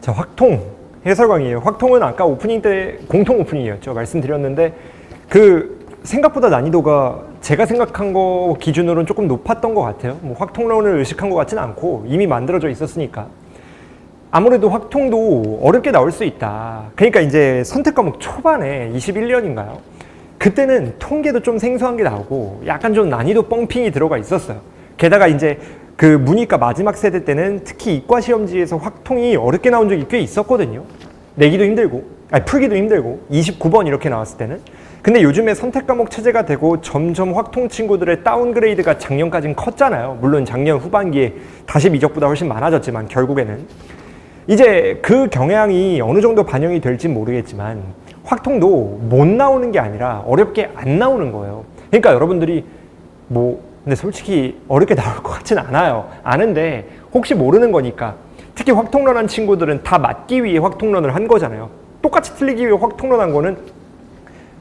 자, 확통 해설광이에요. 확통은 아까 오프닝 때 공통 오프닝이었죠. 말씀드렸는데 생각보다 난이도가 제가 생각한 거 기준으로는 조금 높았던 것 같아요. 뭐 확통론을 의식한 것 같지는 않고 이미 만들어져 있었으니까. 아무래도 확통도 어렵게 나올 수 있다. 그러니까 이제 선택 과목 초반에 21년인가요? 그때는 통계도 좀 생소한 게 나오고 약간 좀 난이도 뻥핑이 들어가 있었어요. 게다가 이제 문이과 마지막 세대 때는 특히 이과 시험지에서 확통이 어렵게 나온 적이 꽤 있었거든요. 내기도 힘들고, 풀기도 힘들고, 29번 이렇게 나왔을 때는. 근데 요즘에 선택 과목 체제가 되고 점점 확통 친구들의 다운그레이드가 작년까지는 컸잖아요. 물론 작년 후반기에 다시 미적보다 훨씬 많아졌지만 결국에는. 이제 그 경향이 어느 정도 반영이 될지 모르겠지만 확통도 못 나오는 게 아니라 어렵게 안 나오는 거예요. 그러니까 여러분들이 근데 솔직히 어렵게 나올 것 같진 않아요. 아는데 혹시 모르는 거니까. 특히 확통론 한 친구들은 다 맞기 위해 확통론을 한 거잖아요. 똑같이 틀리기 위해 확통론 한 거는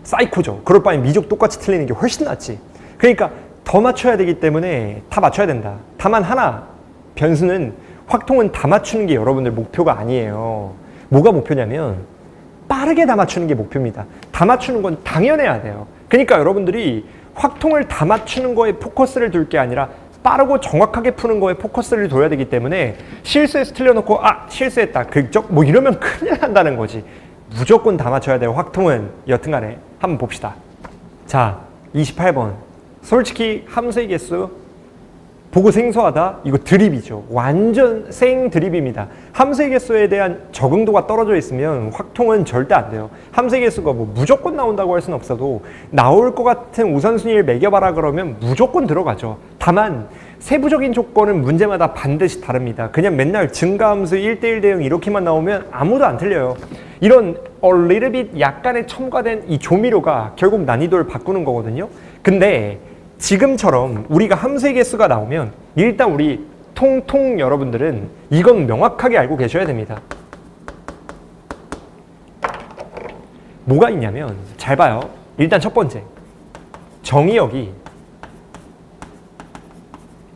사이코죠. 그럴 바에 미적 똑같이 틀리는 게 훨씬 낫지. 그러니까 더 맞춰야 되기 때문에 다 맞춰야 된다. 다만 하나, 변수는 확통은 다 맞추는 게 여러분들 목표가 아니에요. 뭐가 목표냐면 빠르게 다 맞추는 게 목표입니다. 다 맞추는 건 당연해야 돼요. 그러니까 여러분들이 확통을 다 맞추는 거에 포커스를 둘 게 아니라 빠르고 정확하게 푸는 거에 포커스를 둬야 되기 때문에 실수해서 틀려놓고 실수했다 극적 이러면 큰일 난다는 거지. 무조건 다 맞춰야 돼요. 확통은. 여튼간에 한번 봅시다. 자, 28번 솔직히 함수의 개수 보고 생소하다? 이거 드립이죠. 완전 생 드립입니다. 함수의 개수에 대한 적응도가 떨어져 있으면 확통은 절대 안 돼요. 함수의 개수가 무조건 나온다고 할 수는 없어도 나올 것 같은 우선순위를 매겨봐라 그러면 무조건 들어가죠. 다만 세부적인 조건은 문제마다 반드시 다릅니다. 그냥 맨날 증가함수 1대1 대응 이렇게만 나오면 아무도 안 틀려요. 이런 a little bit 약간의 첨가된 이 조미료가 결국 난이도를 바꾸는 거거든요. 근데 지금처럼 우리가 함수의 개수가 나오면 일단 우리 통통 여러분들은 이건 명확하게 알고 계셔야 됩니다. 뭐가 있냐면 잘 봐요. 일단 첫 번째 정의역이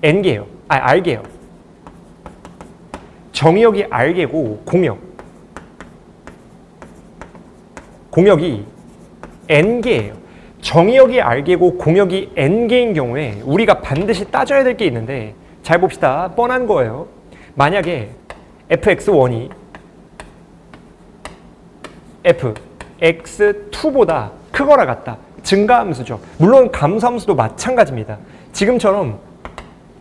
n개예요. r개요. 정의역이 r개고 공역이 n개예요. 정의역이 r개고 공역이 n개인 경우에 우리가 반드시 따져야 될 게 있는데 잘 봅시다. 뻔한 거예요. 만약에 fx1이 fx2보다 크거나 같다. 증가함수죠. 물론 감소함수도 마찬가지입니다. 지금처럼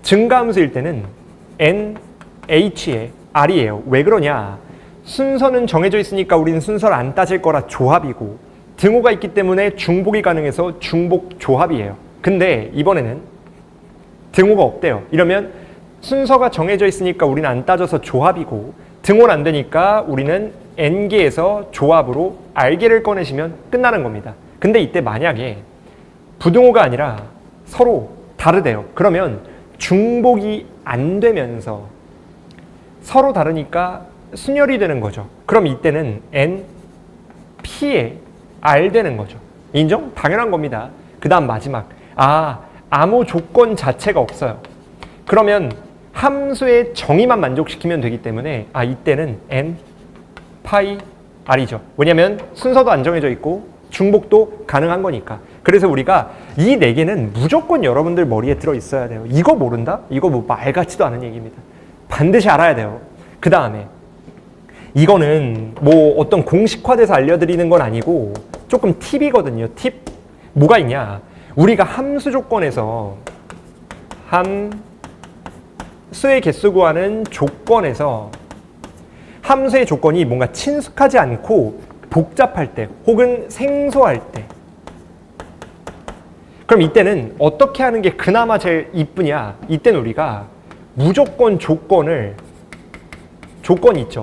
증가함수일 때는 nh에 r이에요. 왜 그러냐? 순서는 정해져 있으니까 우리는 순서를 안 따질 거라 조합이고 등호가 있기 때문에 중복이 가능해서 중복 조합이에요. 근데 이번에는 등호가 없대요. 이러면 순서가 정해져 있으니까 우리는 안 따져서 조합이고 등호는 안 되니까 우리는 n개에서 조합으로 r개를 꺼내시면 끝나는 겁니다. 근데 이때 만약에 부등호가 아니라 서로 다르대요. 그러면 중복이 안 되면서 서로 다르니까 순열이 되는 거죠. 그럼 이때는 n, p에 r 되는 거죠. 인정? 당연한 겁니다. 그 다음 마지막. 아무 조건 자체가 없어요. 그러면 함수의 정의만 만족시키면 되기 때문에 이때는 n, 파이, r이죠. 왜냐면 순서도 안 정해져 있고 중복도 가능한 거니까. 그래서 우리가 이 네 개는 무조건 여러분들 머리에 들어 있어야 돼요. 이거 모른다? 이거 말 같지도 않은 얘기입니다. 반드시 알아야 돼요. 그 다음에 이거는 어떤 공식화돼서 알려드리는 건 아니고 조금 팁이거든요. 팁. 뭐가 있냐? 우리가 함수 조건에서 함수의 개수 구하는 조건에서 함수의 조건이 뭔가 친숙하지 않고 복잡할 때 혹은 생소할 때 그럼 이때는 어떻게 하는 게 그나마 제일 이쁘냐? 이때는 우리가 무조건 조건이 있죠.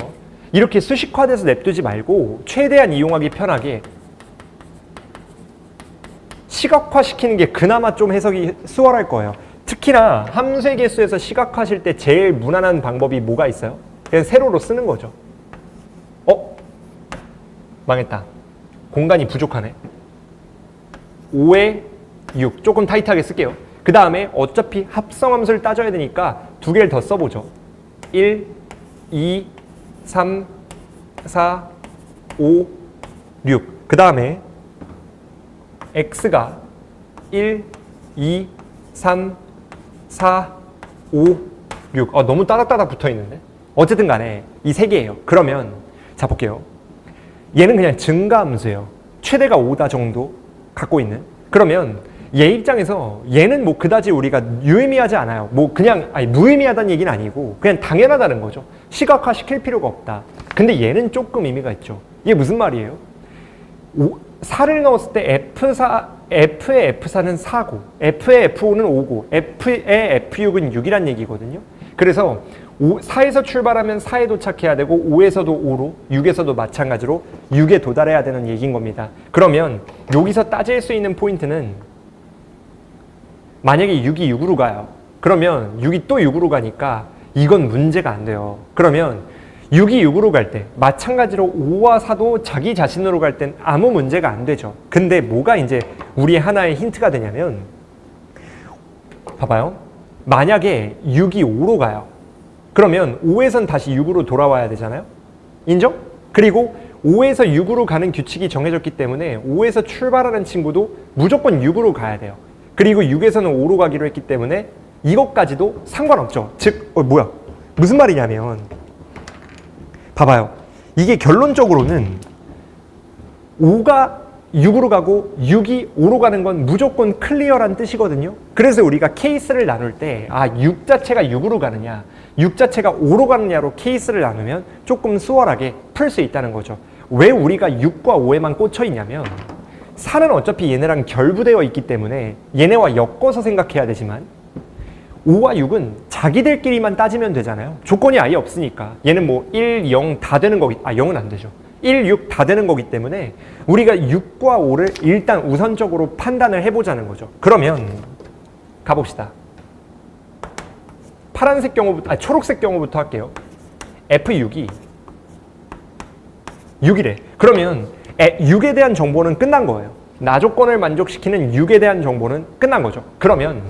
이렇게 수식화돼서 냅두지 말고 최대한 이용하기 편하게 시각화시키는 게 그나마 좀 해석이 수월할 거예요. 특히나 함수의 개수에서 시각화하실 때 제일 무난한 방법이 뭐가 있어요? 그냥 세로로 쓰는 거죠. 망했다. 공간이 부족하네. 5에 6. 조금 타이트하게 쓸게요. 그 다음에 어차피 합성함수를 따져야 되니까 두 개를 더 써보죠. 1, 2, 3, 4, 5, 6. 그 다음에 x가 1, 2, 3, 4, 5, 6. 너무 따닥따닥 붙어 있는데? 어쨌든 간에 이 세 개예요. 그러면 자 볼게요. 얘는 그냥 증가함수예요. 최대가 5다 정도 갖고 있는. 그러면 얘 입장에서 얘는 뭐 그다지 우리가 유의미하지 않아요. 뭐 그냥 무의미하다는 얘기는 아니고 그냥 당연하다는 거죠. 시각화 시킬 필요가 없다. 근데 얘는 조금 의미가 있죠. 이게 무슨 말이에요? 4를 넣었을 때 F의 F4는 4고 F의 F5는 5고 F의 F6은 6이란 얘기거든요. 그래서 4에서 출발하면 4에 도착해야 되고 5에서도 5로 6에서도 마찬가지로 6에 도달해야 되는 얘기인 겁니다. 그러면 여기서 따질 수 있는 포인트는 만약에 6이 6으로 가요. 그러면 6이 또 6으로 가니까 이건 문제가 안 돼요. 그러면 6이 6으로 갈 때 마찬가지로 5와 4도 자기 자신으로 갈 땐 아무 문제가 안 되죠. 근데 뭐가 이제 우리의 하나의 힌트가 되냐면 봐봐요. 만약에 6이 5로 가요. 그러면 5에선 다시 6으로 돌아와야 되잖아요. 인정? 그리고 5에서 6으로 가는 규칙이 정해졌기 때문에 5에서 출발하는 친구도 무조건 6으로 가야 돼요. 그리고 6에서는 5로 가기로 했기 때문에 이것까지도 상관없죠. 즉 무슨 말이냐면 봐봐요. 이게 결론적으로는 5가 6으로 가고 6이 5로 가는 건 무조건 클리어란 뜻이거든요. 그래서 우리가 케이스를 나눌 때 6 자체가 6으로 가느냐 6 자체가 5로 가느냐로 케이스를 나누면 조금 수월하게 풀 수 있다는 거죠. 왜 우리가 6과 5에만 꽂혀 있냐면 4는 어차피 얘네랑 결부되어 있기 때문에 얘네와 엮어서 생각해야 되지만 5와 6은 자기들끼리만 따지면 되잖아요. 조건이 아예 없으니까. 얘는 뭐 1, 0 다 되는 거기 0은 안 되죠. 1, 6 다 되는 거기 때문에 우리가 6과 5를 일단 우선적으로 판단을 해보자는 거죠. 그러면 가봅시다. 파란색 경우부터 초록색 경우부터 할게요. F6이 6이래. 그러면 6에 대한 정보는 끝난 거예요. 나 조건을 만족시키는 6에 대한 정보는 끝난 거죠. 그러면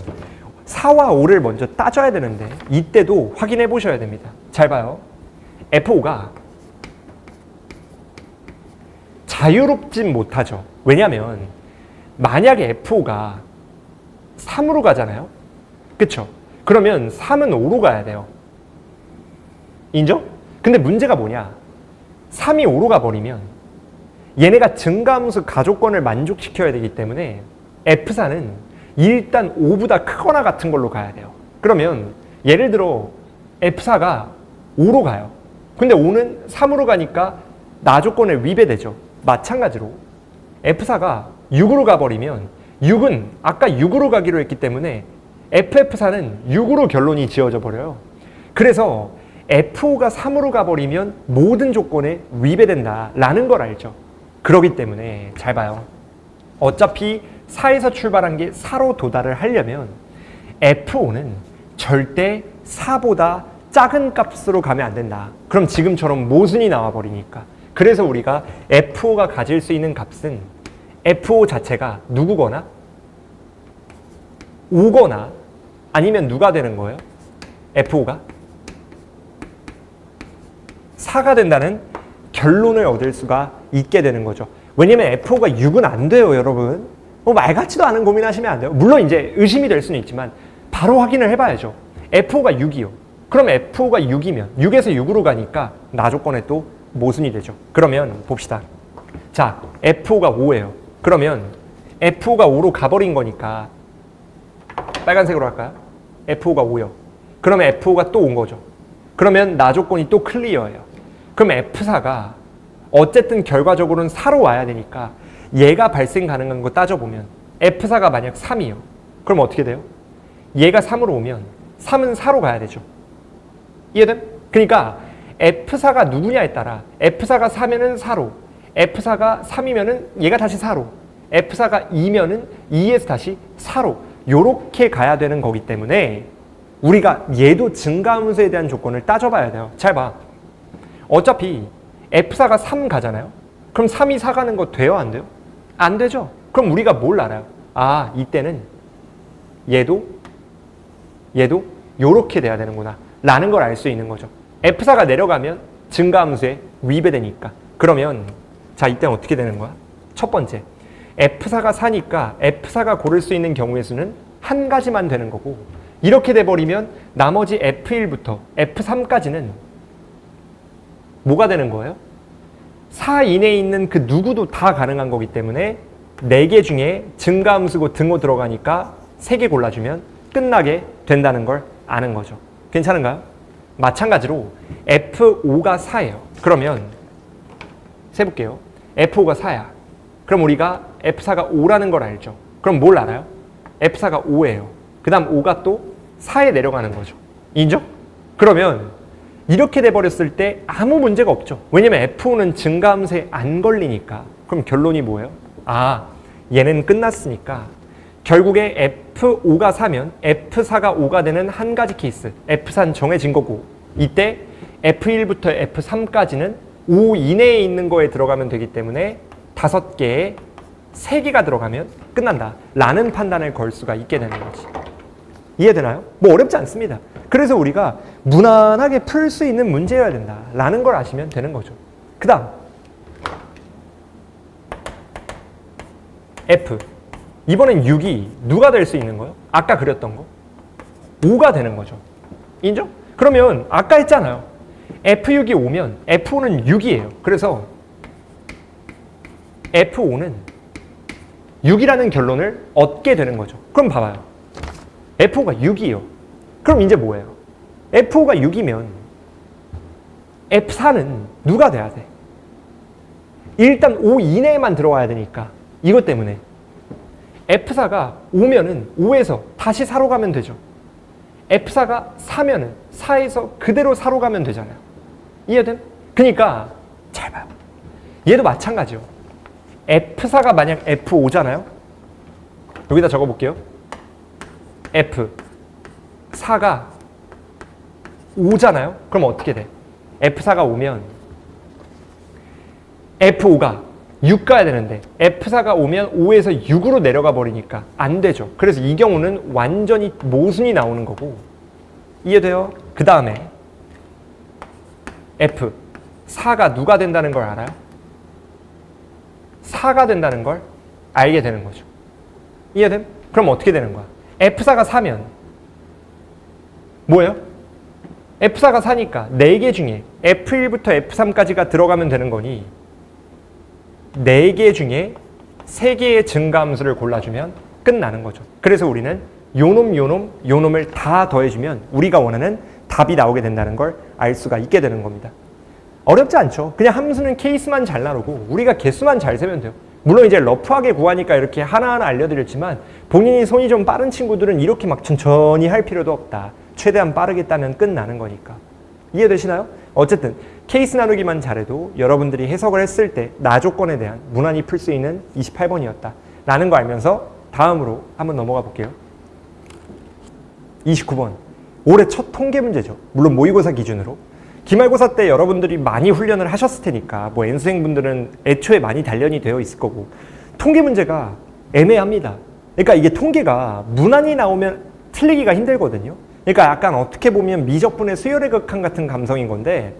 4와 5를 먼저 따져야 되는데 이때도 확인해 보셔야 됩니다. 잘 봐요. F5가 자유롭진 못하죠. 왜냐하면 만약에 F5가 3으로 가잖아요. 그쵸? 그러면 3은 5로 가야 돼요. 인정? 근데 문제가 뭐냐? 3이 5로 가버리면 얘네가 증가함수 가조건을 만족시켜야 되기 때문에 F4는 일단 5보다 크거나 같은 걸로 가야 돼요. 그러면 예를 들어 F4가 5로 가요. 근데 5는 3으로 가니까 나 조건을 위배되죠. 마찬가지로 F4가 6으로 가버리면 6은 아까 6으로 가기로 했기 때문에 FF4는 6으로 결론이 지어져 버려요. 그래서 F5가 3으로 가버리면 모든 조건에 위배된다라는 걸 알죠. 그렇기 때문에 잘 봐요. 어차피 4에서 출발한 게 4로 도달을 하려면 F5는 절대 4보다 작은 값으로 가면 안 된다. 그럼 지금처럼 모순이 나와버리니까. 그래서 우리가 F5가 가질 수 있는 값은 F5 자체가 누구거나 5거나 아니면 누가 되는 거예요? F5가 4가 된다는 결론을 얻을 수가 있게 되는 거죠. 왜냐면 F5가 6은 안 돼요, 여러분. 말 같지도 않은 고민하시면 안 돼요. 물론 이제 의심이 될 수는 있지만 바로 확인을 해봐야죠. F5가 6이요. 그럼 F5가 6이면 6에서 6으로 가니까 나 조건에 또 모순이 되죠. 그러면 봅시다. 자, F5가 5예요. 그러면 F5가 5로 가버린 거니까 빨간색으로 할까요? F5가 5요. 그러면 F5가 또 온 거죠. 그러면 나 조건이 또 클리어예요. 그럼 F4가 어쨌든 결과적으로는 4로 와야 되니까 얘가 발생 가능한 거 따져보면 F4가 만약 3이요. 그럼 어떻게 돼요? 얘가 3으로 오면 3은 4로 가야 되죠. 이해됨? 그러니까 F4가 누구냐에 따라 F4가 4면은 4로, F4가 3이면은 얘가 다시 4로, F4가 2면은 2에서 다시 4로 요렇게 가야 되는 거기 때문에 우리가 얘도 증가함수에 대한 조건을 따져봐야 돼요. 잘 봐. 어차피 F4가 3 가잖아요. 그럼 3이 4 가는 거 돼요? 안 돼요? 안 되죠. 그럼 우리가 뭘 알아요? 이때는 얘도 요렇게 돼야 되는구나 라는 걸 알 수 있는 거죠. F4가 내려가면 증가함수에 위배되니까. 그러면 자, 이때는 어떻게 되는 거야? 첫 번째, F4가 4니까 F4가 고를 수 있는 경우의 수는 한 가지만 되는 거고, 이렇게 돼버리면 나머지 F1부터 F3까지는 뭐가 되는 거예요? 4 이내에 있는 그 누구도 다 가능한 거기 때문에 4개 중에 증가함수고 등호 들어가니까 3개 골라주면 끝나게 된다는 걸 아는 거죠. 괜찮은가요? 마찬가지로 F5가 4예요. 그러면 세볼게요. F5가 4야. 그럼 우리가 F4가 5라는 걸 알죠. 그럼 뭘 알아요? F4가 5예요. 그 다음 5가 또 4에 내려가는 거죠. 인정? 그러면 이렇게 돼버렸을 때 아무 문제가 없죠. 왜냐면 F5는 증가함수에 안 걸리니까. 그럼 결론이 뭐예요? 아, 얘는 끝났으니까 결국에 F5가 4면 F4가 5가 되는 한 가지 케이스, F4는 정해진 거고, 이때 F1부터 F3까지는 5 이내에 있는 거에 들어가면 되기 때문에 5개에 3개가 들어가면 끝난다 라는 판단을 걸 수가 있게 되는 거지. 이해되나요? 뭐 어렵지 않습니다. 그래서 우리가 무난하게 풀 수 있는 문제여야 된다 라는 걸 아시면 되는 거죠. 그 다음 F. 이번엔 6이 누가 될 수 있는 거예요? 아까 그렸던 거 5가 되는 거죠. 인정? 그러면 아까 했잖아요. F6이 5면 F5는 6이에요. 그래서 F5는 6이라는 결론을 얻게 되는 거죠. 그럼 봐봐요. F5가 6이에요. 그럼 이제 뭐예요? F5가 6이면 F4는 누가 돼야 돼? 일단 5 이내에만 들어와야 되니까 이것 때문에 F4가 5면은 5에서 다시 4로 가면 되죠. F4가 4면은 4에서 그대로 4로 가면 되잖아요. 이해됨? 그러니까 잘 봐요. 얘도 마찬가지요. F4가 만약 F5잖아요. 여기다 적어볼게요. F4가 5잖아요. 그럼 어떻게 돼? F4가 5면 F5가 6 가야 되는데 F4가 오면 5에서 6으로 내려가 버리니까 안 되죠. 그래서 이 경우는 완전히 모순이 나오는 거고. 이해돼요? 그 다음에 F4가 누가 된다는 걸 알아요? 4가 된다는 걸 알게 되는 거죠. 이해됨? 그럼 어떻게 되는 거야? F4가 4면 뭐예요? F4가 4니까 4개 중에 F1부터 F3까지가 들어가면 되는 거니 4개 중에 3개의 증가함수를 골라주면 끝나는 거죠. 그래서 우리는 요놈을 다 더해주면 우리가 원하는 답이 나오게 된다는 걸 알 수가 있게 되는 겁니다. 어렵지 않죠. 그냥 함수는 케이스만 잘 나누고 우리가 개수만 잘 세면 돼요. 물론 이제 러프하게 구하니까 이렇게 하나하나 알려드렸지만 본인이 손이 좀 빠른 친구들은 이렇게 막 천천히 할 필요도 없다. 최대한 빠르게 따면 끝나는 거니까. 이해되시나요? 어쨌든 케이스 나누기만 잘해도 여러분들이 해석을 했을 때 나 조건에 대한 무난히 풀 수 있는 28번이었다 라는 거 알면서 다음으로 한번 넘어가 볼게요. 29번. 올해 첫 통계 문제죠. 물론 모의고사 기준으로. 기말고사 때 여러분들이 많이 훈련을 하셨을 테니까 뭐 N수생분들은 애초에 많이 단련이 되어 있을 거고 통계 문제가 애매합니다. 그러니까 이게 통계가 무난히 나오면 틀리기가 힘들거든요. 그러니까 약간 어떻게 보면 미적분의 수열의 극한 같은 감성인 건데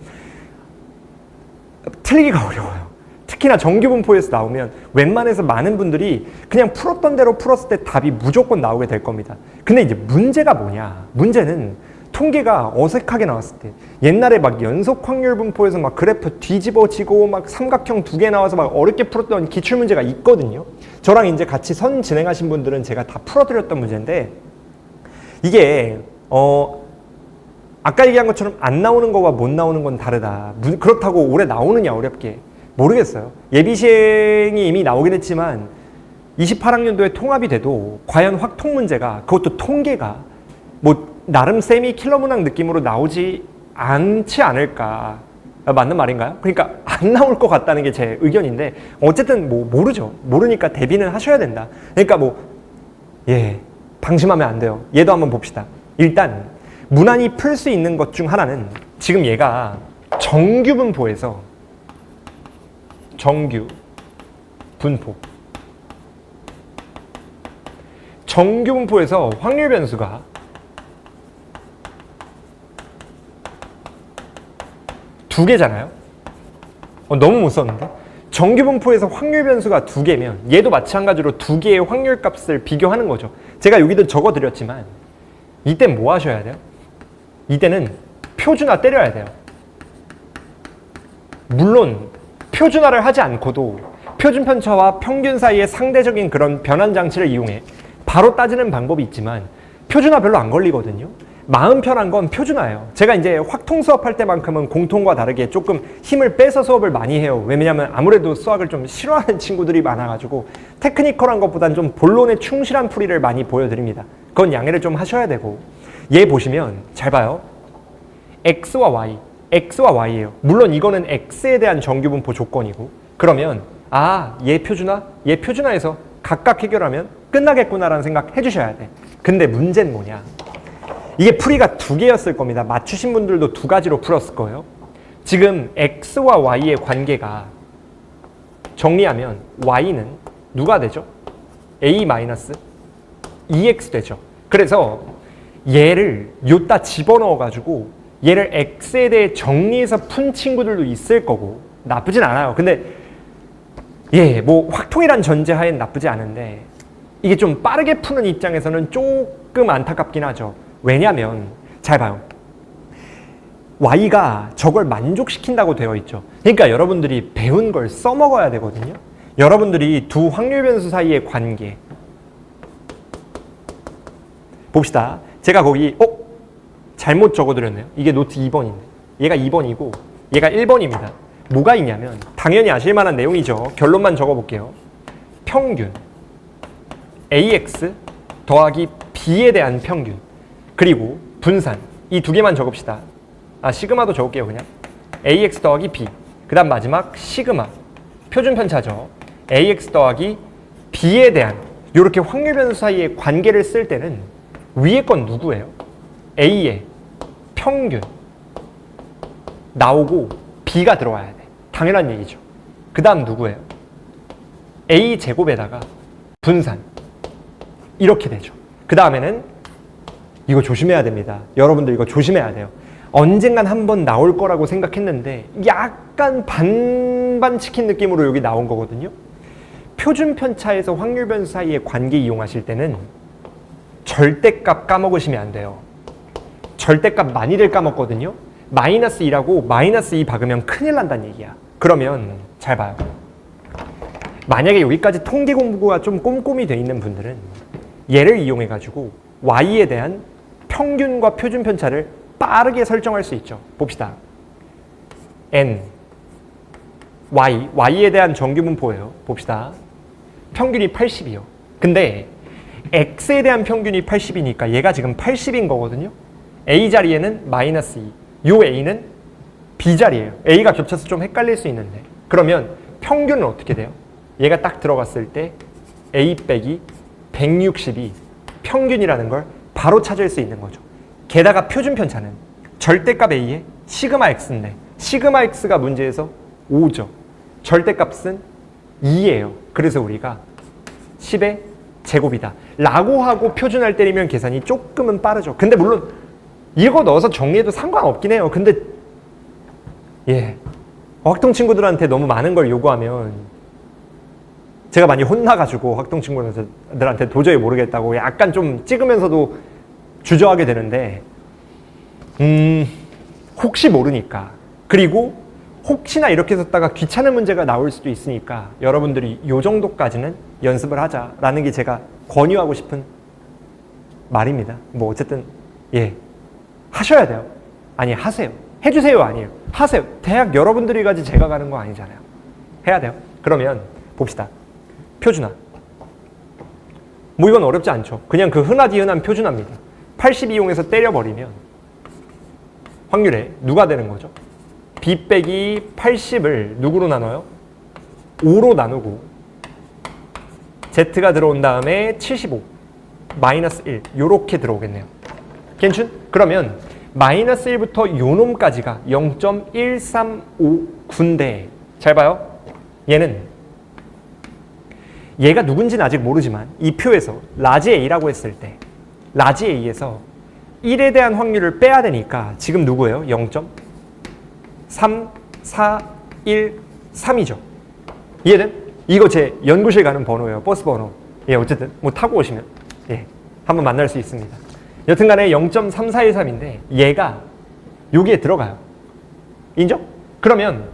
틀리기가 어려워요. 특히나 정규분포에서 나오면 웬만해서 많은 분들이 그냥 풀었던 대로 풀었을 때 답이 무조건 나오게 될 겁니다. 근데 이제 문제가 뭐냐? 문제는 통계가 어색하게 나왔을 때 옛날에 막 연속 확률 분포에서 막 그래프 뒤집어지고 막 삼각형 2개 나와서 막 어렵게 풀었던 기출문제가 있거든요. 저랑 이제 같이 선 진행하신 분들은 제가 다 풀어드렸던 문제인데 이게 아까 얘기한 것처럼 안 나오는 거와 못 나오는 건 다르다. 그렇다고 올해 나오느냐 어렵게 모르겠어요. 예비시행이 이미 나오긴 했지만 28학년도에 통합이 돼도 과연 확통 문제가 그것도 통계가 뭐 나름 세미 킬러 문항 느낌으로 나오지 않지 않을까. 맞는 말인가요? 그러니까 안 나올 것 같다는 게 제 의견인데 어쨌든 뭐 모르죠. 모르니까 대비는 하셔야 된다. 그러니까 뭐 방심하면 안 돼요. 얘도 한번 봅시다. 일단 무난히 풀 수 있는 것 중 하나는 지금 얘가 정규분포에서 정규분포에서 확률 변수가 두 개잖아요. 너무 못 썼는데? 정규분포에서 확률 변수가 두 개면 얘도 마찬가지로 두 개의 확률 값을 비교하는 거죠. 제가 여기도 적어드렸지만 이때 뭐 하셔야 돼요? 이때는 표준화 때려야 돼요. 물론 표준화를 하지 않고도 표준 편차와 평균 사이의 상대적인 그런 변환 장치를 이용해 바로 따지는 방법이 있지만 표준화 별로 안 걸리거든요. 마음 편한 건 표준화예요. 제가 이제 확통 수업할 때만큼은 공통과 다르게 조금 힘을 빼서 수업을 많이 해요. 왜냐면 아무래도 수학을 좀 싫어하는 친구들이 많아가지고 테크니컬한 것보단 좀 본론에 충실한 풀이를 많이 보여드립니다. 그건 양해를 좀 하셔야 되고, 얘 보시면 잘 봐요. x와 y예요. 물론 이거는 x에 대한 정규분포 조건이고, 그러면 얘 표준화해서 각각 해결하면 끝나겠구나라는 생각 해주셔야 돼. 근데 문제는 뭐냐? 이게 풀이가 두 개였을 겁니다. 맞추신 분들도 두 가지로 풀었을 거예요. 지금 x와 y의 관계가 정리하면 y는 누가 되죠? a-2x 되죠. 그래서 얘를 요따 집어넣어가지고 얘를 x에 대해 정리해서 푼 친구들도 있을 거고 나쁘진 않아요. 근데 뭐 확통이란 전제하엔 나쁘지 않은데 이게 좀 빠르게 푸는 입장에서는 조금 안타깝긴 하죠. 왜냐면 잘 봐요. y가 저걸 만족시킨다고 되어 있죠. 그러니까 여러분들이 배운 걸 써먹어야 되거든요. 여러분들이 두 확률 변수 사이의 관계 봅시다. 제가 거기 잘못 적어드렸네요. 이게 노트 2번인데 얘가 2번이고 얘가 1번입니다. 뭐가 있냐면 당연히 아실 만한 내용이죠. 결론만 적어볼게요. 평균 ax 더하기 b에 대한 평균 그리고 분산 이 두 개만 적읍시다. 시그마도 적을게요. 그냥 ax 더하기 b 그 다음 마지막 시그마 표준 편차죠. ax 더하기 b에 대한 이렇게 확률 변수 사이의 관계를 쓸 때는 위에 건 누구예요? a의 평균 나오고 b가 들어와야 돼. 당연한 얘기죠. 그 다음 누구예요? a 제곱에다가 분산 이렇게 되죠. 그 다음에는 이거 조심해야 됩니다. 여러분들 이거 조심해야 돼요. 언젠간 한번 나올 거라고 생각했는데 약간 반반 치킨 느낌으로 여기 나온 거거든요. 표준 편차에서 확률 변수 사이의 관계 이용하실 때는 절대값 까먹으시면 안 돼요. 절대값 많이들 까먹거든요. 마이너스 2라고 마이너스 2 박으면 큰일 난다는 얘기야. 그러면 잘 봐요. 만약에 여기까지 통계 공부가 좀 꼼꼼히 돼 있는 분들은 얘를 이용해 가지고 y에 대한 평균과 표준 편차를 빠르게 설정할 수 있죠. 봅시다. n y에 대한 정규분포예요. 봅시다. 평균이 80이요. 근데 x에 대한 평균이 80이니까 얘가 지금 80인 거거든요. a 자리에는 마이너스 2. 요 a는 b 자리예요. a가 겹쳐서 좀 헷갈릴 수 있는데 그러면 평균은 어떻게 돼요? 얘가 딱 들어갔을 때 a 빼기 160이 평균이라는 걸 바로 찾을 수 있는 거죠. 게다가 표준 편차는 절대값 a에 시그마 x인데 시그마 x가 문제에서 5죠. 절대값은 2예요. 그래서 우리가 10의 제곱이다 라고 하고 표준화를 때리면 계산이 조금은 빠르죠. 근데 물론 이거 넣어서 정리해도 상관없긴 해요. 근데 확통 친구들한테 너무 많은 걸 요구하면 제가 많이 혼나가지고 확통 친구들한테 도저히 모르겠다고 약간 좀 찍으면서도 주저하게 되는데 혹시 모르니까 그리고 혹시나 이렇게 썼다가 귀찮은 문제가 나올 수도 있으니까 여러분들이 요 정도까지는 연습을 하자라는 게 제가 권유하고 싶은 말입니다. 뭐 어쨌든 하셔야 돼요. 아니 하세요. 해주세요 아니에요. 하세요. 대학 여러분들이 가지 제가 가는 거 아니잖아요. 해야 돼요. 그러면 봅시다. 표준화. 뭐 이건 어렵지 않죠. 그냥 그 흔하디흔한 표준화입니다. 80 이용해서 때려버리면 확률에 누가 되는 거죠? b 빼기 80을 누구로 나눠요? 5로 나누고 z가 들어온 다음에 75 마이너스 1 요렇게 들어오겠네요. 괜춘? 그러면 마이너스 1부터 요 놈까지가 0.1359인데 잘 봐요. 얘가 누군지는 아직 모르지만 이 표에서 라지 A라고 했을 때 라지 A에서 1에 대한 확률을 빼야 되니까 지금 누구예요? 0.341 3이죠. 이해된? 이거 제 연구실 가는 번호예요. 버스 번호. 예, 어쨌든 뭐 타고 오시면 예, 한번 만날 수 있습니다. 여튼간에 0.3413인데 얘가 여기에 들어가요. 인정? 그러면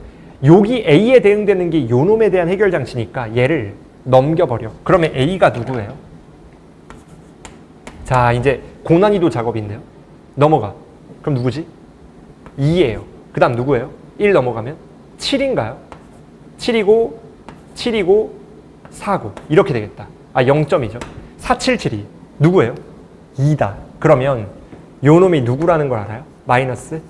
여기 A에 대응되는 게 요 놈에 대한 해결 장치니까 얘를 넘겨버려. 그러면 A가 누구예요? 자, 이제 고난이도 작업인데요. 넘어가. 그럼 누구지? 2예요. 그 다음 누구예요? 1 넘어가면 7인가요? 7이고 7이고 4고 이렇게 되겠다. 아, 0점이죠. 477이 누구예요? 2다. 그러면 요 놈이 누구라는 걸 알아요? 마이너스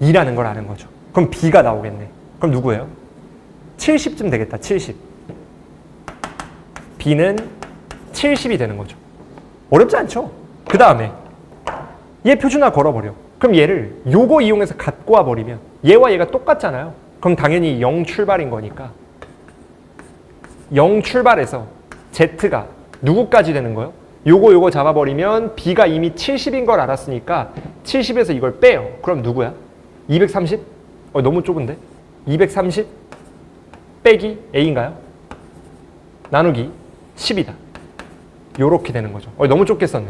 2라는 걸 아는 거죠. 그럼 B가 나오겠네. 그럼 누구예요? 70쯤 되겠다. 70. B는 70이 되는 거죠. 어렵지 않죠? 그 다음에 얘 표준화 걸어버려. 그럼 얘를 요거 이용해서 갖고 와버리면 얘와 얘가 똑같잖아요. 그럼 당연히 0 출발인 거니까 0 출발해서 Z가 누구까지 되는 거예요? 요거 잡아버리면 B가 이미 70인 걸 알았으니까 70에서 이걸 빼요. 그럼 누구야? 230? 너무 좁은데? 230 빼기 A인가요? 나누기 10이다. 요렇게 되는 거죠. 너무 좁게 썼네.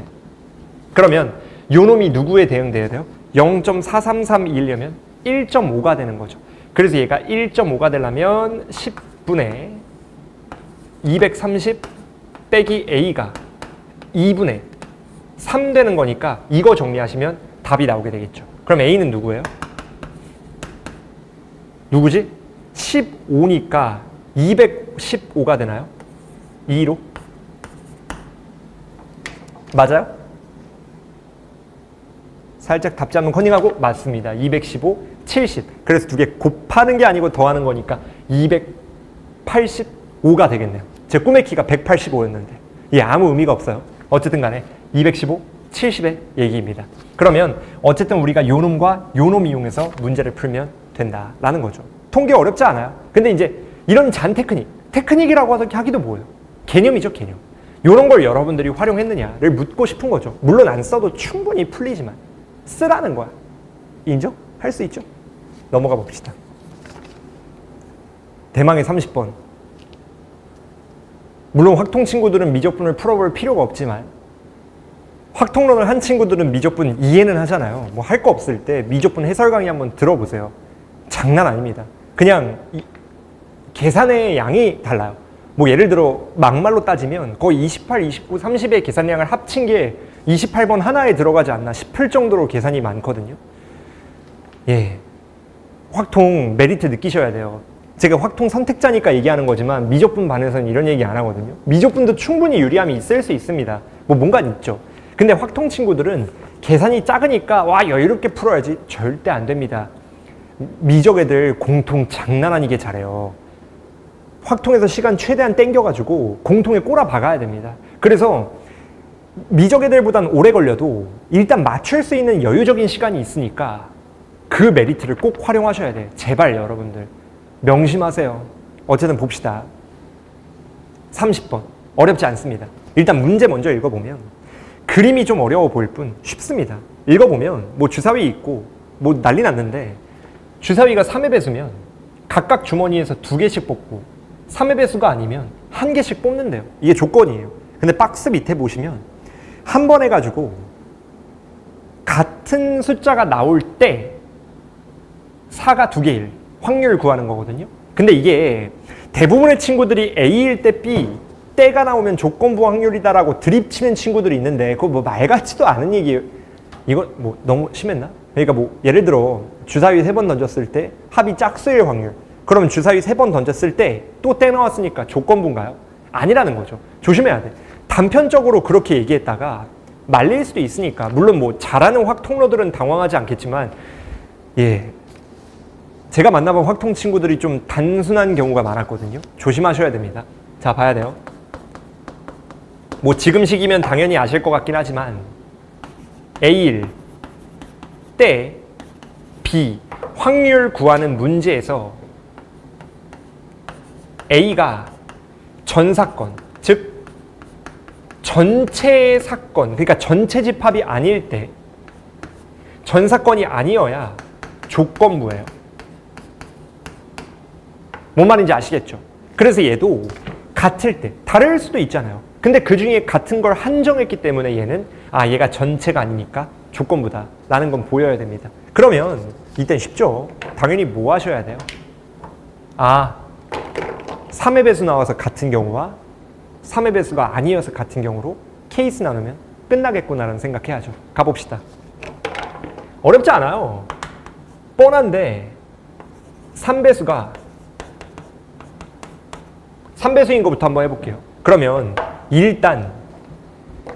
그러면 요 놈이 누구에 대응돼야 돼요? 0.4331려면 1.5가 되는 거죠. 그래서 얘가 1.5가 되려면 10분의 230 빼기 A가 2분의 3 되는 거니까 이거 정리하시면 답이 나오게 되겠죠. 그럼 A는 누구예요? 누구지? 15니까 215가 되나요? 2로? 맞아요? 살짝 답 잡는 컨닝하고 맞습니다. 215, 70. 그래서 두 개 곱하는 게 아니고 더하는 거니까 285가 되겠네요. 제 꿈의 키가 185였는데 예, 아무 의미가 없어요. 어쨌든 간에 215, 70의 얘기입니다. 그러면 어쨌든 우리가 요 놈과 요 놈 이용해서 문제를 풀면 된다라는 거죠. 통계 어렵지 않아요. 근데 이제 이런 잔 테크닉이라고 하기도 뭐예요? 개념이죠, 개념. 이런 걸 여러분들이 활용했느냐를 묻고 싶은 거죠. 물론 안 써도 충분히 풀리지만 쓰라는 거야. 인정? 할 수 있죠? 넘어가 봅시다. 대망의 30번. 물론 확통 친구들은 미적분을 풀어볼 필요가 없지만 확통론을 한 친구들은 미적분 이해는 하잖아요. 뭐 할 거 없을 때 미적분 해설 강의 한번 들어보세요. 장난 아닙니다. 그냥 계산의 양이 달라요. 뭐 예를 들어 막말로 따지면 거의 28, 29, 30의 계산량을 합친 게 28번 하나에 들어가지 않나 싶을 정도로 계산이 많거든요. 예, 확통 메리트 느끼셔야 돼요. 제가 확통 선택자니까 얘기하는 거지만 미적분 반에서는 이런 얘기 안 하거든요. 미적분도 충분히 유리함이 있을 수 있습니다. 뭐 뭔가 있죠. 근데 확통 친구들은 계산이 작으니까 와 여유롭게 풀어야지. 절대 안 됩니다. 미적 애들 공통 장난 아니게 잘해요. 확통에서 시간 최대한 땡겨가지고 공통에 꼬라 박아야 됩니다. 그래서 미적 애들보단 오래 걸려도 일단 맞출 수 있는 여유적인 시간이 있으니까 그 메리트를 꼭 활용하셔야 돼요. 제발 여러분들 명심하세요. 어쨌든 봅시다. 30번 어렵지 않습니다. 일단 문제 먼저 읽어보면 그림이 좀 어려워 보일 뿐 쉽습니다. 읽어보면 뭐 주사위 있고 뭐 난리 났는데 주사위가 3의 배수면 각각 주머니에서 2개씩 뽑고 3의 배수가 아니면 1개씩 뽑는데요. 이게 조건이에요. 근데 박스 밑에 보시면 한 번 해가지고 같은 숫자가 나올 때 4가 2개일 확률 구하는 거거든요. 근데 이게 대부분의 친구들이 A일 때 B, 때가 나오면 조건부 확률이다라고 드립치는 친구들이 있는데 그거 뭐 말 같지도 않은 얘기예요. 이거 뭐 너무 심했나? 그러니까 뭐 예를 들어 주사위 3번 던졌을 때 합이 짝수일 확률. 그러면 주사위 3번 던졌을 때 또 때 나왔으니까 조건부인가요? 아니라는 거죠. 조심해야 돼. 단편적으로 그렇게 얘기했다가 말릴 수도 있으니까. 물론 뭐 잘하는 확통러들은 당황하지 않겠지만 예, 제가 만나본 확통 친구들이 좀 단순한 경우가 많았거든요. 조심하셔야 됩니다. 자, 봐야 돼요. 뭐 지금 시기면 당연히 아실 것 같긴 하지만 A1, 때, B, 확률 구하는 문제에서 A가 전 사건, 즉 전체 사건, 그러니까 전체 집합이 아닐 때 전 사건이 아니어야 조건부예요. 뭔 말인지 아시겠죠? 그래서 얘도 같을 때 다를 수도 있잖아요. 근데 그 중에 같은 걸 한정했기 때문에 얘는 얘가 전체가 아니니까 조건부다 라는 건 보여야 됩니다. 그러면 이땐 쉽죠. 당연히 뭐 하셔야 돼요? 3의 배수 나와서 같은 경우와 3의 배수가 아니어서 같은 경우로 케이스 나누면 끝나겠구나라는 생각해야죠. 가봅시다. 어렵지 않아요. 뻔한데 3배수가 3배수인 것부터 한번 해볼게요. 그러면 일단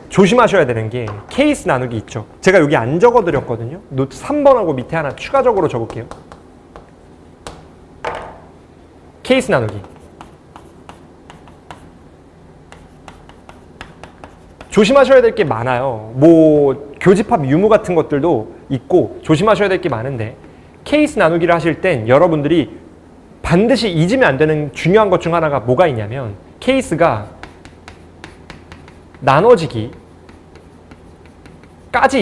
조심하셔야 되는 게 케이스 나누기 있죠. 제가 여기 안 적어드렸거든요. 노트 3번하고 밑에 하나 추가적으로 적을게요. 케이스 나누기. 조심하셔야 될 게 많아요. 뭐 교집합 유무 같은 것들도 있고 조심하셔야 될 게 많은데 케이스 나누기를 하실 땐 여러분들이 반드시 잊으면 안 되는 중요한 것 중 하나가 뭐가 있냐면 케이스가 나눠지기까지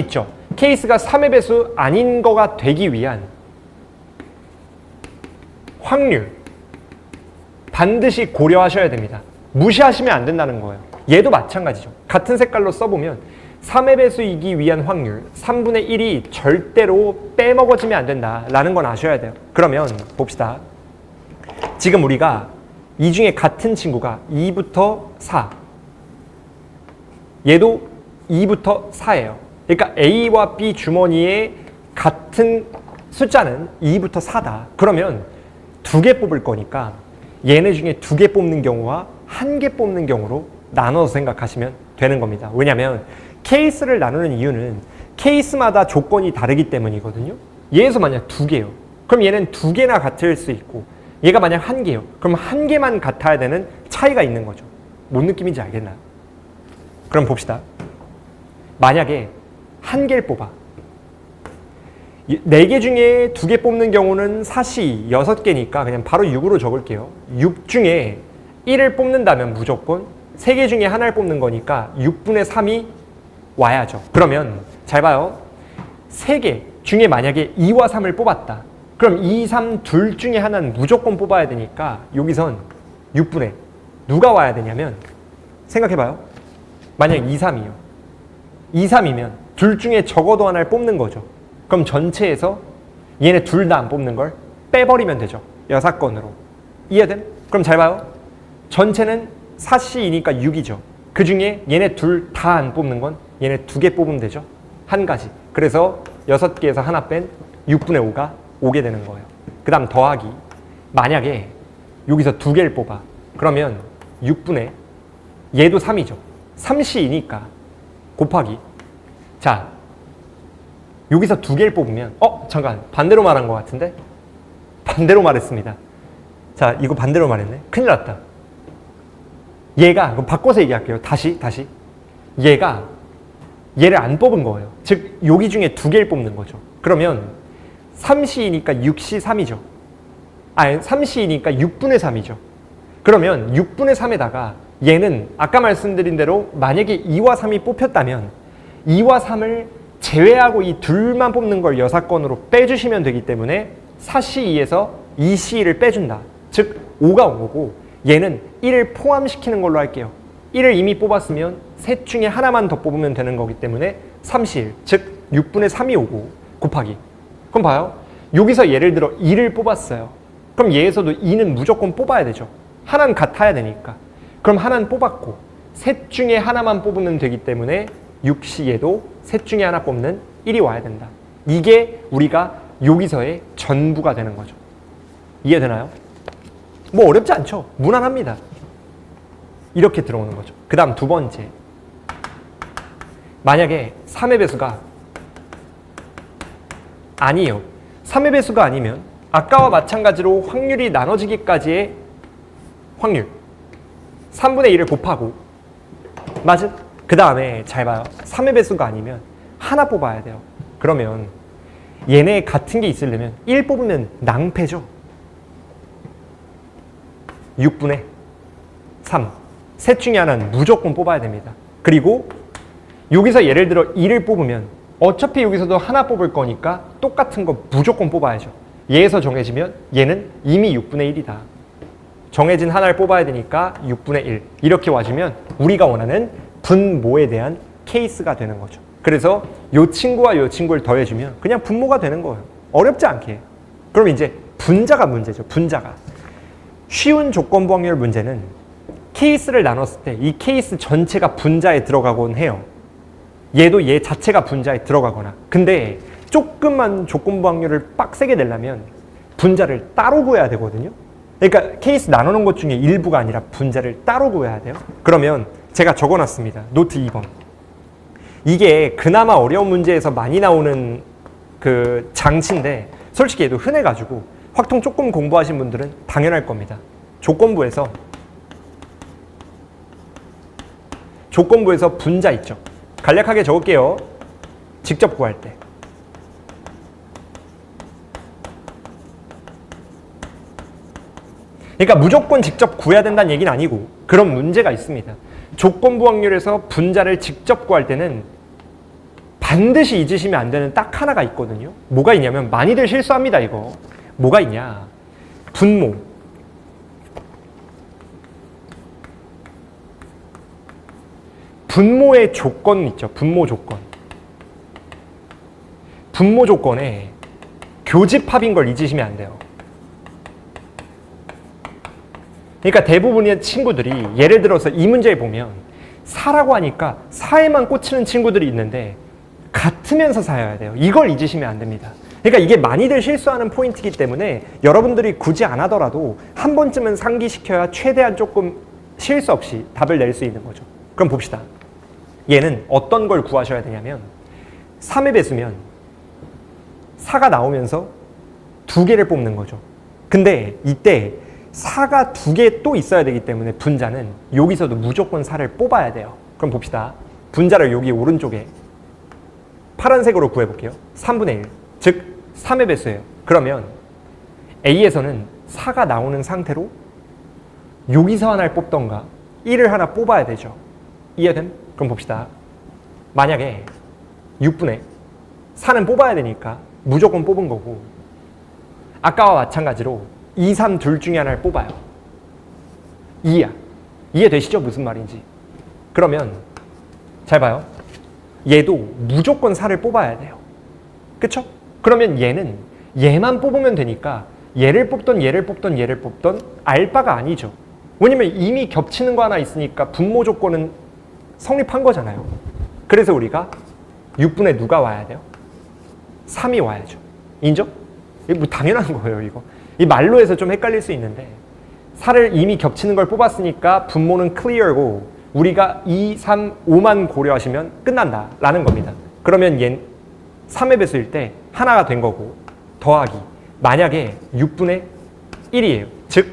있죠. 케이스가 3의 배수 아닌 거가 되기 위한 확률 반드시 고려하셔야 됩니다. 무시하시면 안 된다는 거예요. 얘도 마찬가지죠. 같은 색깔로 써보면 3의 배수이기 위한 확률 3분의 1이 절대로 빼먹어지면 안 된다라는 건 아셔야 돼요. 그러면 봅시다. 지금 우리가 이 중에 같은 친구가 2부터 4 얘도 2부터 4예요. 그러니까 A와 B 주머니에 같은 숫자는 2부터 4다. 그러면 2개 뽑을 거니까 얘네 중에 2개 뽑는 경우와 1개 뽑는 경우로 나눠서 생각하시면 되는 겁니다. 왜냐하면 케이스를 나누는 이유는 케이스마다 조건이 다르기 때문이거든요. 얘에서 만약 2개요. 그럼 얘는 2개나 같을 수 있고 얘가 만약 1개요. 그럼 1개만 같아야 되는 차이가 있는 거죠. 뭔 느낌인지 알겠나요? 그럼 봅시다. 만약에 1개를 뽑아. 4개 중에 2개 뽑는 경우는 사시 6개니까 그냥 바로 6으로 적을게요. 6 중에 1을 뽑는다면 무조건 3개 중에 하나를 뽑는 거니까 6분의 3이 와야죠. 그러면 잘 봐요. 3개 중에 만약에 2와 3을 뽑았다. 그럼 2, 3 둘 중에 하나는 무조건 뽑아야 되니까 여기선 6분의 누가 와야 되냐면 생각해봐요. 만약 2, 3이요. 2, 3이면 둘 중에 적어도 하나를 뽑는 거죠. 그럼 전체에서 얘네 둘 다 안 뽑는 걸 빼버리면 되죠. 여사건으로. 이해됨? 그럼 잘 봐요. 전체는 4C이니까 6이죠. 그 중에 얘네 둘 다 안 뽑는 건 얘네 2개 뽑으면 되죠. 한 가지. 그래서 6개에서 하나 뺀 6분의 5가 오게 되는 거예요. 그 다음 더하기. 만약에 여기서 2개를 뽑아. 그러면 6분의 얘도 3이죠. 3C이니까 곱하기. 자, 여기서 2개를 뽑으면 잠깐 반대로 말한 것 같은데? 반대로 말했습니다. 자, 이거 반대로 말했네. 큰일 났다. 얘가 그럼 바꿔서 얘기할게요. 다시 얘가 얘를 안 뽑은 거예요. 즉 여기 중에 2개를 뽑는 거죠. 그러면 3C이니까 6C 3이죠. 3C이니까 6분의 3이죠. 그러면 6분의 3에다가 얘는 아까 말씀드린 대로 만약에 2와 3이 뽑혔다면 2와 3을 제외하고 이 둘만 뽑는 걸 여사건으로 빼주시면 되기 때문에 4C2에서 2C1을 빼준다. 즉 5가 온 거고 얘는 1을 포함시키는 걸로 할게요. 1을 이미 뽑았으면 셋 중에 하나만 더 뽑으면 되는 거기 때문에 3C1, 즉 6분의 3이 오고 곱하기. 그럼 봐요. 여기서 예를 들어 2를 뽑았어요. 그럼 얘에서도 2는 무조건 뽑아야 되죠. 하나는 같아야 되니까. 그럼 하나는 뽑았고 셋 중에 하나만 뽑으면 되기 때문에 6C에도 셋 중에 하나 뽑는 1이 와야 된다. 이게 우리가 여기서의 전부가 되는 거죠. 이해되나요? 뭐 어렵지 않죠. 무난합니다. 이렇게 들어오는 거죠. 그 다음 두 번째. 만약에 3의 배수가 아니에요. 3의 배수가 아니면 아까와 마찬가지로 확률이 나눠지기까지의 확률 3분의 1을 곱하고 맞은? 그 다음에 잘 봐요. 3의 배수가 아니면 하나 뽑아야 돼요. 그러면 얘네 같은 게 있으려면 1 뽑으면 낭패죠. 6분의 3. 셋 중에 하나는 무조건 뽑아야 됩니다. 그리고 여기서 예를 들어 2를 뽑으면 어차피 여기서도 하나 뽑을 거니까 똑같은 거 무조건 뽑아야죠. 얘에서 정해지면 얘는 이미 6분의 1이다. 정해진 하나를 뽑아야 되니까 6분의 1 이렇게 와주면 우리가 원하는 분모에 대한 케이스가 되는 거죠. 그래서 이 친구와 이 친구를 더해주면 그냥 분모가 되는 거예요. 어렵지 않게. 그럼 이제 분자가 문제죠. 분자가. 쉬운 조건부 확률 문제는 케이스를 나눴을 때 이 케이스 전체가 분자에 들어가곤 해요. 얘도 얘 자체가 분자에 들어가거나. 근데 조금만 조건부 확률을 빡세게 내려면 분자를 따로 구해야 되거든요. 그러니까 케이스 나누는 것 중에 일부가 아니라 분자를 따로 구해야 돼요. 그러면 제가 적어놨습니다. 노트 2번. 이게 그나마 어려운 문제에서 많이 나오는 그 장치인데 솔직히 얘도 흔해가지고 확통 조금 공부하신 분들은 당연할 겁니다. 조건부에서 분자 있죠. 간략하게 적을게요. 직접 구할 때. 그러니까 무조건 직접 구해야 된다는 얘기는 아니고 그런 문제가 있습니다. 조건부 확률에서 분자를 직접 구할 때는 반드시 잊으시면 안 되는 딱 하나가 있거든요. 뭐가 있냐면 많이들 실수합니다. 이거 뭐가 있냐, 분모. 분모의 조건 있죠. 분모 조건. 분모 조건에 교집합인 걸 잊으시면 안 돼요. 그러니까 대부분의 친구들이 예를 들어서 이 문제에 보면 4라고 하니까 4에만 꽂히는 친구들이 있는데 같으면서 4여야 돼요. 이걸 잊으시면 안 됩니다. 그러니까 이게 많이들 실수하는 포인트이기 때문에 여러분들이 굳이 안 하더라도 한 번쯤은 상기시켜야 최대한 조금 실수 없이 답을 낼 수 있는 거죠. 그럼 봅시다. 얘는 어떤 걸 구하셔야 되냐면 3의 배수면 4가 나오면서 2개를 뽑는 거죠. 근데 이때 4가 2개 또 있어야 되기 때문에 분자는 여기서도 무조건 4를 뽑아야 돼요. 그럼 봅시다. 분자를 여기 오른쪽에 파란색으로 구해볼게요. 3분의 1, 즉 3의 배수예요. 그러면 A에서는 4가 나오는 상태로 여기서 하나를 뽑던가 1을 하나 뽑아야 되죠. 이해됨? 그럼 봅시다. 만약에 6분의 4는 뽑아야 되니까 무조건 뽑은 거고 아까와 마찬가지로 2, 3 둘 중에 하나를 뽑아요. 2야. 이해되시죠? 무슨 말인지. 그러면 잘 봐요. 얘도 무조건 4를 뽑아야 돼요. 그쵸? 그러면 얘는 얘만 뽑으면 되니까 얘를 뽑던 얘를 뽑던 얘를 뽑던 알 바가 아니죠. 왜냐면 이미 겹치는 거 하나 있으니까 분모 조건은 성립한 거잖아요. 그래서 우리가 6분의 누가 와야 돼요? 3이 와야죠. 인정? 이거 뭐 당연한 거예요, 이거. 이 말로 해서 좀 헷갈릴 수 있는데 4를 이미 겹치는 걸 뽑았으니까 분모는 클리어고 우리가 2, 3, 5만 고려하시면 끝난다 라는 겁니다. 그러면 얘는 3의 배수일 때 하나가 된 거고 더하기 만약에 6분의 1이에요. 즉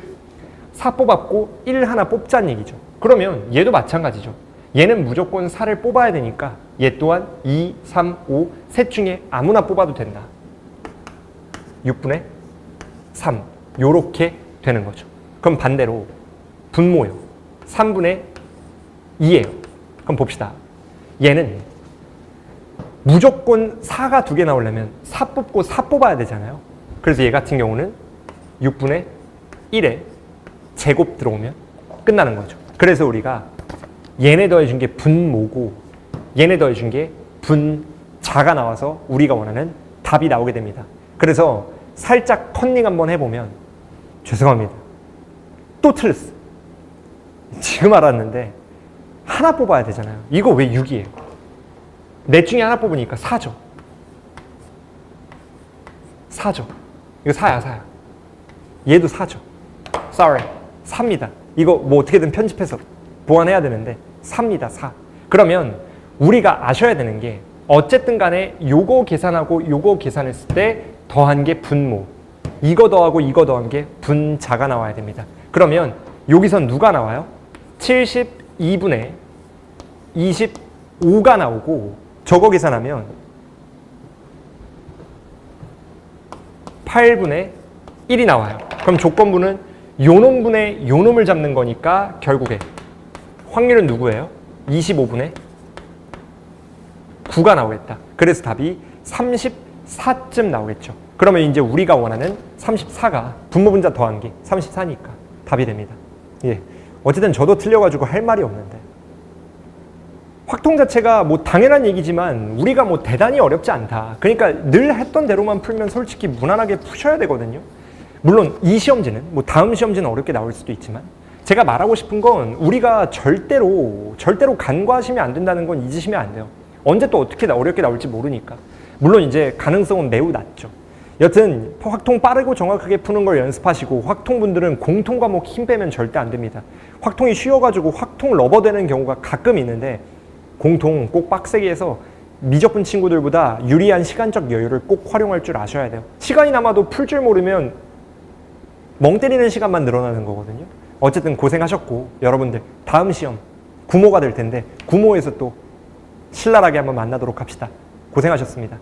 4 뽑았고 1 하나 뽑자는 얘기죠. 그러면 얘도 마찬가지죠. 얘는 무조건 4를 뽑아야 되니까 얘 또한 2, 3, 5 셋 중에 아무나 뽑아도 된다. 6분의 3 요렇게 되는 거죠. 그럼 반대로 분모요. 3분의 2예요. 그럼 봅시다. 얘는 무조건 4가 2개 나오려면 4 뽑고 4 뽑아야 되잖아요. 그래서 얘 같은 경우는 6분의 1에 제곱 들어오면 끝나는 거죠. 그래서 우리가 얘네 더해준 게 분모고 얘네 더해준 게 분자가 나와서 우리가 원하는 답이 나오게 됩니다. 그래서 살짝 컨닝 한번 해보면 죄송합니다. 또 틀렸어. 지금 알았는데 하나 뽑아야 되잖아요. 이거 왜 6이에요? 넷 중에 하나 뽑으니까 4죠. 4죠. 이거 4야, 4야. 얘도 4죠. Sorry. 4입니다. 이거 뭐 어떻게든 편집해서 보완해야 되는데 4입니다. 4. 그러면 우리가 아셔야 되는 게 어쨌든 간에 요거 계산하고 요거 계산했을 때 더한 게 분모. 이거 더하고 이거 더한 게 분자가 나와야 됩니다. 그러면 여기선 누가 나와요? 72분의 25가 나오고 저거 계산하면 8분의 1이 나와요. 그럼 조건부는 요놈분의 요놈을 잡는 거니까 결국에 확률은 누구예요? 25분의 9가 나오겠다. 그래서 답이 34쯤 나오겠죠. 그러면 이제 우리가 원하는 34가 분모분자 더한 게 34니까 답이 됩니다. 예. 어쨌든 저도 틀려가지고 할 말이 없는데. 확통 자체가 뭐 당연한 얘기지만 우리가 뭐 대단히 어렵지 않다. 그러니까 늘 했던 대로만 풀면 솔직히 무난하게 푸셔야 되거든요. 물론 이 시험지는 뭐 다음 시험지는 어렵게 나올 수도 있지만 제가 말하고 싶은 건 우리가 절대로 간과하시면 안 된다는 건 잊으시면 안 돼요. 언제 또 어떻게 어렵게 나올지 모르니까. 물론 이제 가능성은 매우 낮죠. 여튼 확통 빠르고 정확하게 푸는 걸 연습하시고 확통분들은 공통 과목 힘 빼면 절대 안 됩니다. 확통이 쉬워가지고 확통 러버 되는 경우가 가끔 있는데 공통 꼭 빡세게 해서 미적분 친구들보다 유리한 시간적 여유를 꼭 활용할 줄 아셔야 돼요. 시간이 남아도 풀 줄 모르면 멍 때리는 시간만 늘어나는 거거든요. 어쨌든 고생하셨고 여러분들 다음 시험 구모가 될 텐데 구모에서 또 신랄하게 한번 만나도록 합시다. 고생하셨습니다.